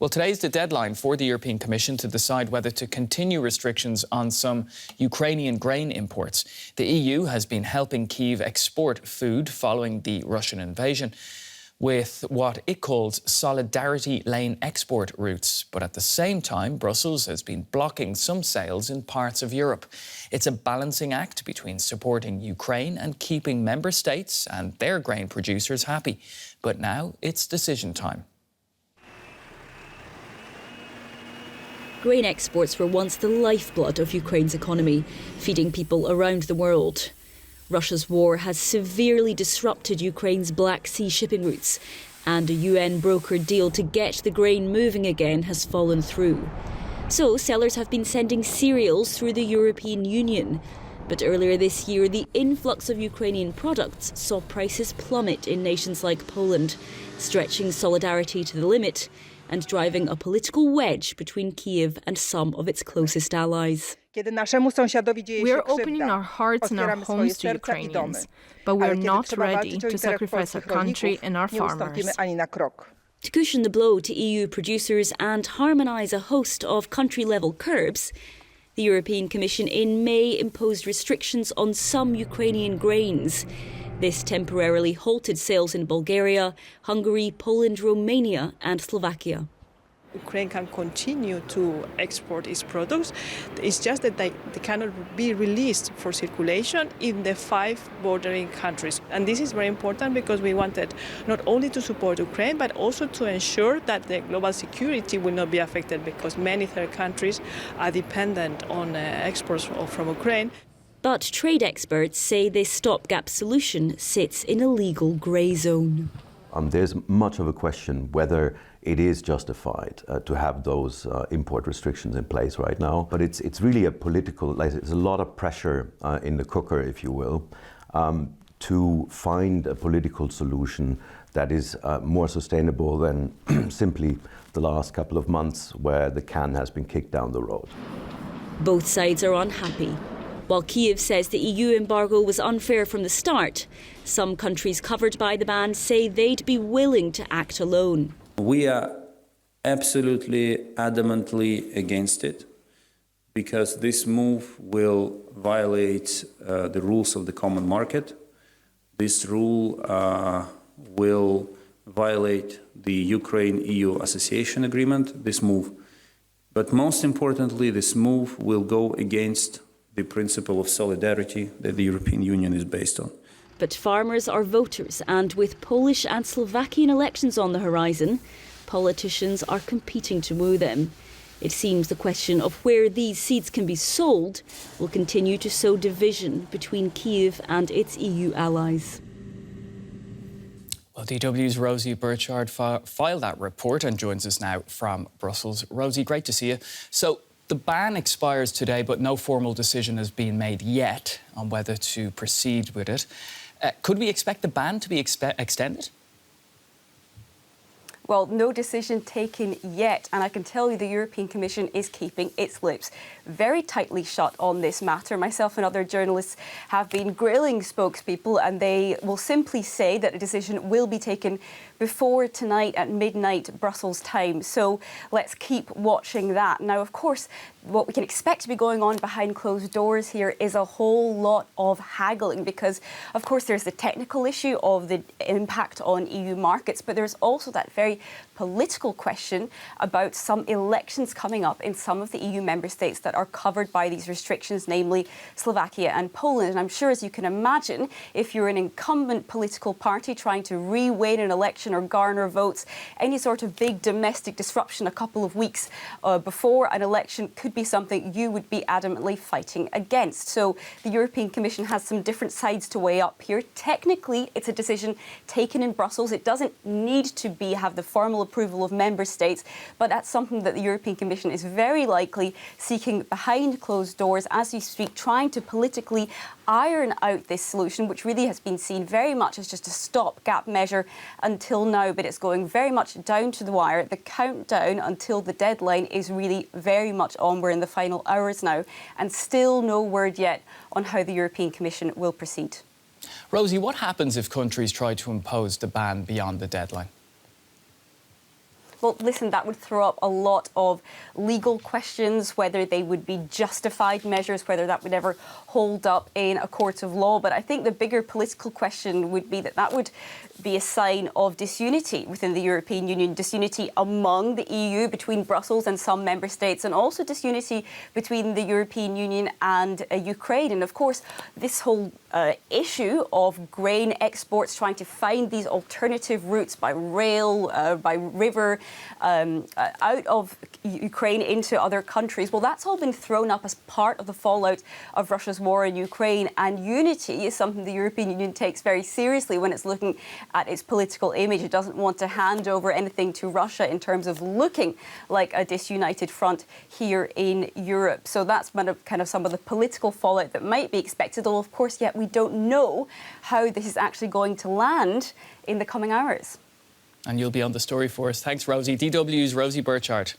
Well, today's the deadline for the European Commission to decide whether to continue restrictions on some Ukrainian grain imports. The EU has been helping Kyiv export food following the Russian invasion with what it calls solidarity lane export routes. But at the same time, Brussels has been blocking some sales in parts of Europe. It's a balancing act between supporting Ukraine and keeping member states and their grain producers happy. But now it's decision time. Grain exports were once the lifeblood of Ukraine's economy, feeding people around the world. Russia's war has severely disrupted Ukraine's Black Sea shipping routes, and a UN-brokered deal to get the grain moving again has fallen through. So sellers have been sending cereals through the European Union. But earlier this year, the influx of Ukrainian products saw prices plummet in nations like Poland, stretching solidarity to the limit and driving a political wedge between Kyiv and some of its closest allies. We are opening our hearts and our homes to Ukrainians, but we are not ready to sacrifice our country and our farmers. To cushion the blow to EU producers and harmonise a host of country-level curbs, the European Commission in May imposed restrictions on some Ukrainian grains. This temporarily halted sales in Bulgaria, Hungary, Poland, Romania and Slovakia. Ukraine can continue to export its products. It's just that they cannot be released for circulation in the 5 bordering countries. And this is very important because we wanted not only to support Ukraine, but also to ensure that the global security will not be affected because many third countries are dependent on exports from Ukraine. But trade experts say this stopgap solution sits in a legal grey zone. There's much of a question whether it is justified to have those import restrictions in place right now. But it's really a political, there's a lot of pressure in the cooker, if you will, to find a political solution that is more sustainable than simply the last couple of months where the can has been kicked down the road. Both sides are unhappy. While Kyiv says the EU embargo was unfair from the start, some countries covered by the ban say they'd be willing to act alone. We are absolutely adamantly against it because this move will violate the rules of the common market. This rule will violate the Ukraine-EU association agreement, this move. But most importantly, this move will go against the principle of solidarity that the European Union is based on. But farmers are voters, and with Polish and Slovakian elections on the horizon, politicians are competing to woo them. It seems the question of where these seeds can be sold will continue to sow division between Kyiv and its EU allies. Well, DW's Rosie Birchard filed that report and joins us now from Brussels. Rosie, great to see you. So, the ban expires today, but no formal decision has been made yet on whether to proceed with it. Could we expect the ban to be extended? Well, no decision taken yet, and I can tell you the European Commission is keeping its lips very tightly shut on this matter. Myself and other journalists have been grilling spokespeople, and they will simply say that a decision will be taken before tonight at midnight Brussels time. So let's keep watching that. Now, of course, what we can expect to be going on behind closed doors here is a whole lot of haggling because, of course, there's the technical issue of the impact on EU markets, but there's also that very political question about some elections coming up in some of the EU member states that are covered by these restrictions, namely Slovakia and Poland. And I'm sure, as you can imagine, if you're an incumbent political party trying to re-win an election or garner votes, any sort of big domestic disruption a couple of weeks before an election could be something you would be adamantly fighting against. So the European Commission has some different sides to weigh up here. Technically, it's a decision taken in Brussels. It doesn't need to have the formal approval of member states, but that's something that the European Commission is very likely seeking behind closed doors as we speak, trying to politically iron out this solution, which really has been seen very much as just a stopgap measure until now, but it's going very much down to the wire. The countdown until the deadline is really very much on. We're in the final hours now, and still no word yet on how the European Commission will proceed. Rosie, what happens if countries try to impose the ban beyond the deadline? well, listen, that would throw up a lot of legal questions, whether they would be justified measures, whether that would ever hold up in a court of law. But I think the bigger political question would be that would be a sign of disunity within the European Union, disunity among the EU, between Brussels and some member states, and also disunity between the European Union and Ukraine. And of course, this whole issue of grain exports, trying to find these alternative routes by rail, by river, out of Ukraine into other countries, well, that's all been thrown up as part of the fallout of Russia's war in Ukraine. And unity is something the European Union takes very seriously when it's looking at its political image. It doesn't want to hand over anything to Russia in terms of looking like a disunited front here in Europe. So that's kind of some of the political fallout that might be expected, although of course yet we don't know how this is actually going to land in the coming hours. And you'll be on the story for us. Thanks, Rosie. DW's Rosie Birchard.